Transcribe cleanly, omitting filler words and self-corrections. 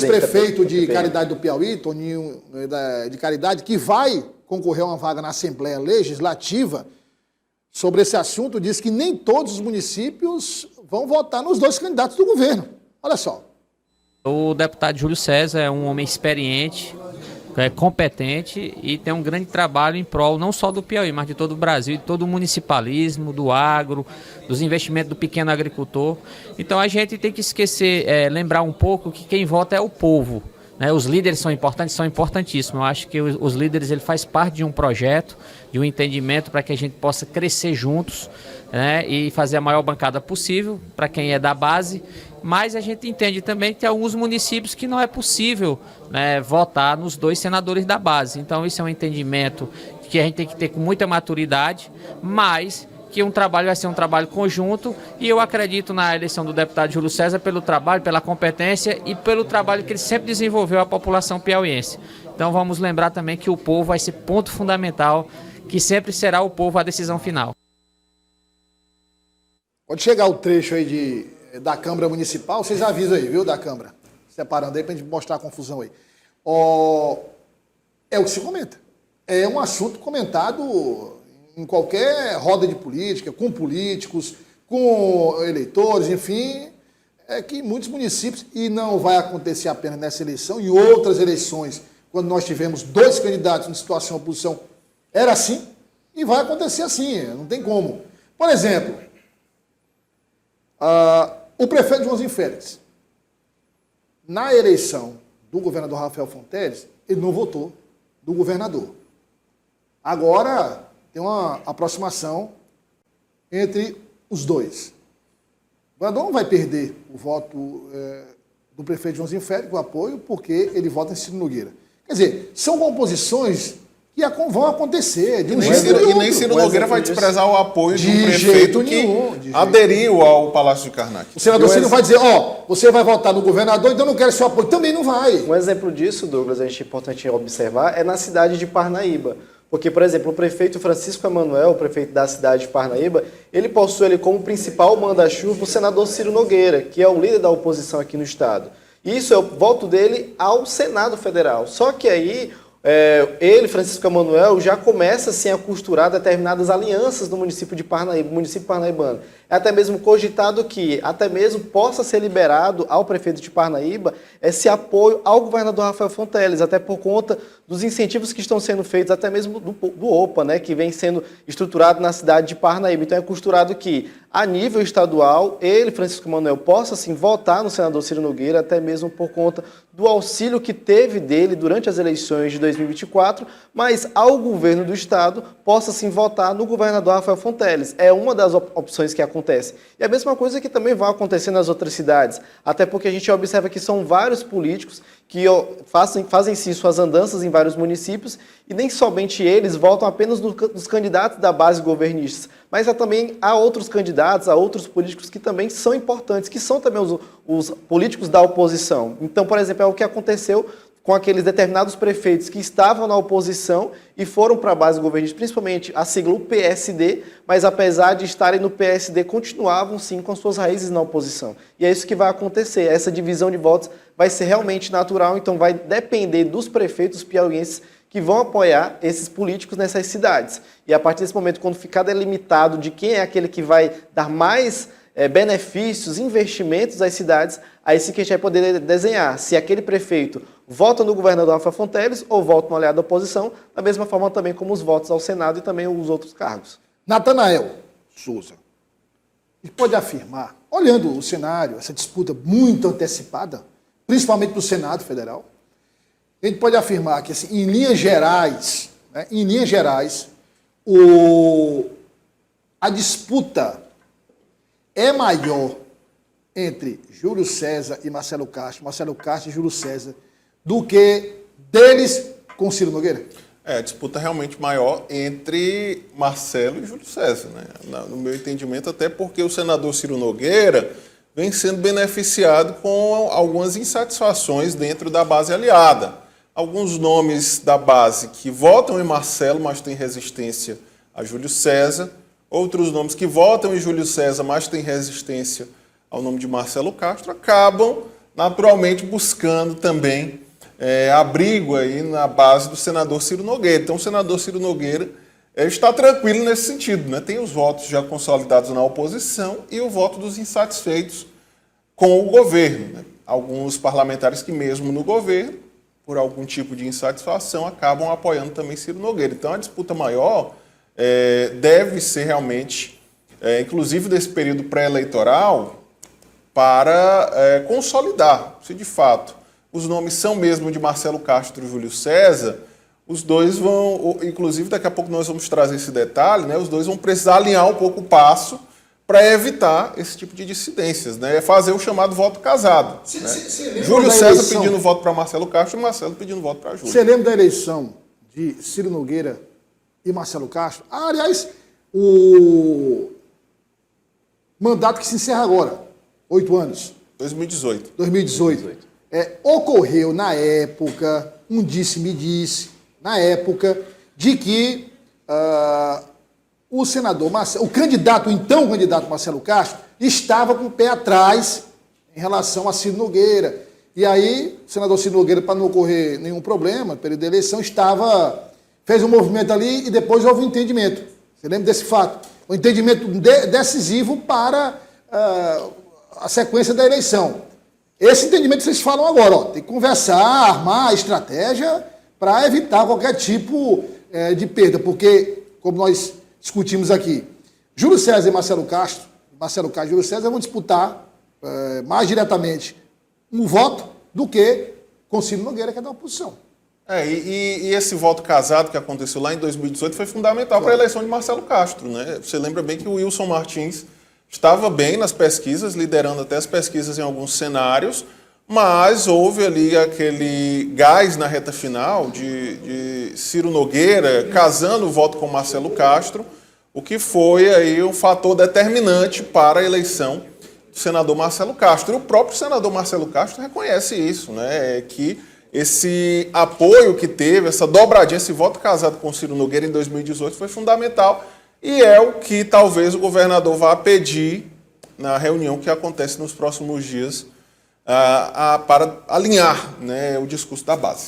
ex-prefeito de Caridade do Piauí, Toninho de Caridade, que vai concorrer a uma vaga na Assembleia Legislativa, sobre esse assunto, diz que nem todos os municípios vão votar nos dois candidatos do governo. Olha só. O deputado Júlio César é um homem experiente, competente e tem um grande trabalho em prol não só do Piauí, mas de todo o Brasil, de todo o municipalismo, do agro, dos investimentos do pequeno agricultor. Então a gente tem que lembrar um pouco que quem vota é o povo. Os líderes são importantes, são importantíssimos. Eu acho que os líderes ele faz parte de um projeto, de um entendimento para que a gente possa crescer juntos, e fazer a maior bancada possível para quem é da base. Mas a gente entende também que tem alguns municípios que não é possível votar nos dois senadores da base. Então isso é um entendimento que a gente tem que ter com muita maturidade, mas que um trabalho vai ser um trabalho conjunto, e eu acredito na eleição do deputado Júlio César pelo trabalho, pela competência e pelo trabalho que ele sempre desenvolveu à população piauiense. Então vamos lembrar também que o povo vai ser ponto fundamental, que sempre será o povo a decisão final. Pode chegar o trecho aí da Câmara Municipal, vocês avisam aí, viu, da Câmara, separando aí para a gente mostrar a confusão aí. É o que se comenta, é um assunto comentado em qualquer roda de política, com políticos, com eleitores, enfim, é que muitos municípios, e não vai acontecer apenas nessa eleição, em outras eleições, quando nós tivemos dois candidatos em situação de oposição, era assim, e vai acontecer assim, não tem como. Por exemplo, o prefeito Joãozinho Félix, na eleição do governador Rafael Fonteles, ele não votou do governador. Agora tem uma aproximação entre os dois. O governador não vai perder o voto do prefeito Joãozinho Félix, o apoio, porque ele vota em Ciro Nogueira. Quer dizer, são composições que vão acontecer. E nem Ciro Nogueira vai desprezar o apoio de um prefeito que aderiu ao Palácio de Karnak. O senador Ciro vai dizer, você vai votar no governador, então não quero seu apoio. Também não vai. Um exemplo disso, Douglas, é importante observar, é na cidade de Parnaíba. Porque, por exemplo, o prefeito Francisco Emanuel, o prefeito da cidade de Parnaíba, ele possui como principal manda-chuva o senador Ciro Nogueira, que é o líder da oposição aqui no estado. Isso é o voto dele ao Senado Federal. Só que aí ele, Francisco Emanuel, já começa assim, a costurar determinadas alianças no município de Parnaíba, município parnaibano. É até mesmo cogitado que até mesmo possa ser liberado ao prefeito de Parnaíba esse apoio ao governador Rafael Fonteles, até por conta dos incentivos que estão sendo feitos, até mesmo do OPA, que vem sendo estruturado na cidade de Parnaíba. Então é costurado que, a nível estadual, ele, Francisco Emanuel, possa sim votar no senador Ciro Nogueira, até mesmo por conta do auxílio que teve dele durante as eleições de 2024, mas ao governo do estado possa sim votar no governador Rafael Fonteles. É uma das opções que acontece. E a mesma coisa que também vai acontecer nas outras cidades, até porque a gente observa que são vários políticos que fazem sim suas andanças em vários municípios, e nem somente eles votam apenas dos candidatos da base governista, mas também há outros candidatos, há outros políticos que também são importantes, que são também os políticos da oposição. Então, por exemplo, é o que aconteceu com aqueles determinados prefeitos que estavam na oposição e foram para a base governista, principalmente a sigla o PSD, mas apesar de estarem no PSD, continuavam sim com suas raízes na oposição. E é isso que vai acontecer, essa divisão de votos vai ser realmente natural, então vai depender dos prefeitos piauienses que vão apoiar esses políticos nessas cidades. E a partir desse momento, quando ficar delimitado de quem é aquele que vai dar mais benefícios, investimentos às cidades, aí sim que a gente vai poder desenhar se aquele prefeito vota no governador Rafael Fonteles ou vota no aliado da oposição, da mesma forma também como os votos ao Senado e também os outros cargos. Natanael Souza, a gente pode afirmar, olhando o cenário, essa disputa muito antecipada, principalmente para o Senado Federal, a gente pode afirmar que, assim, em linhas gerais, a disputa é maior entre Júlio César e Marcelo Castro e Júlio César, do que deles com Ciro Nogueira? A disputa realmente maior entre Marcelo e Júlio César, no meu entendimento, até porque o senador Ciro Nogueira vem sendo beneficiado com algumas insatisfações dentro da base aliada. Alguns nomes da base que votam em Marcelo, mas têm resistência a Júlio César. Outros nomes que votam em Júlio César, mas têm resistência ao nome de Marcelo Castro, acabam naturalmente buscando também abrigo aí na base do senador Ciro Nogueira. Então o senador Ciro Nogueira está tranquilo nesse sentido, né? Tem os votos já consolidados na oposição e o voto dos insatisfeitos com o governo, né? Alguns parlamentares que mesmo no governo, por algum tipo de insatisfação, acabam apoiando também Ciro Nogueira. Então a disputa maior deve ser realmente, inclusive desse período pré-eleitoral, para consolidar se de fato os nomes são mesmo de Marcelo Castro e Júlio César. Os dois vão, inclusive daqui a pouco nós vamos trazer esse detalhe, né? Os dois vão precisar alinhar um pouco o passo para evitar esse tipo de dissidências, né? É fazer o chamado voto casado. Né? Júlio César pedindo voto para Marcelo Castro e Marcelo pedindo voto para Júlio. Você lembra da eleição de Ciro Nogueira e Marcelo Castro? Aliás, o mandato que se encerra agora, 8 anos. 2018. 2018. Ocorreu na época, um disse-me-disse, na época, de que o senador Marcelo, o então candidato Marcelo Castro, estava com o pé atrás em relação a Ciro Nogueira. E aí, o senador Ciro Nogueira, para não ocorrer nenhum problema, no período da eleição, fez um movimento ali e depois houve um entendimento. Você lembra desse fato? Um entendimento decisivo para a sequência da eleição. Esse entendimento que vocês falam agora, tem que conversar, armar estratégia para evitar qualquer tipo de perda, porque, como nós discutimos aqui, Júlio César e Marcelo Castro e Júlio César vão disputar mais diretamente um voto do que com Ciro Nogueira, que é da oposição. E esse voto casado que aconteceu lá em 2018 foi fundamental para a eleição de Marcelo Castro, né? Você lembra bem que o Wilson Martins estava bem nas pesquisas, liderando até as pesquisas em alguns cenários, mas houve ali aquele gás na reta final de Ciro Nogueira casando o voto com Marcelo Castro, o que foi aí um fator determinante para a eleição do senador Marcelo Castro. E o próprio senador Marcelo Castro reconhece isso, né? Que esse apoio que teve, essa dobradinha, esse voto casado com Ciro Nogueira em 2018 foi fundamental. E é o que talvez o governador vá pedir na reunião que acontece nos próximos dias para alinhar, né, o discurso da base.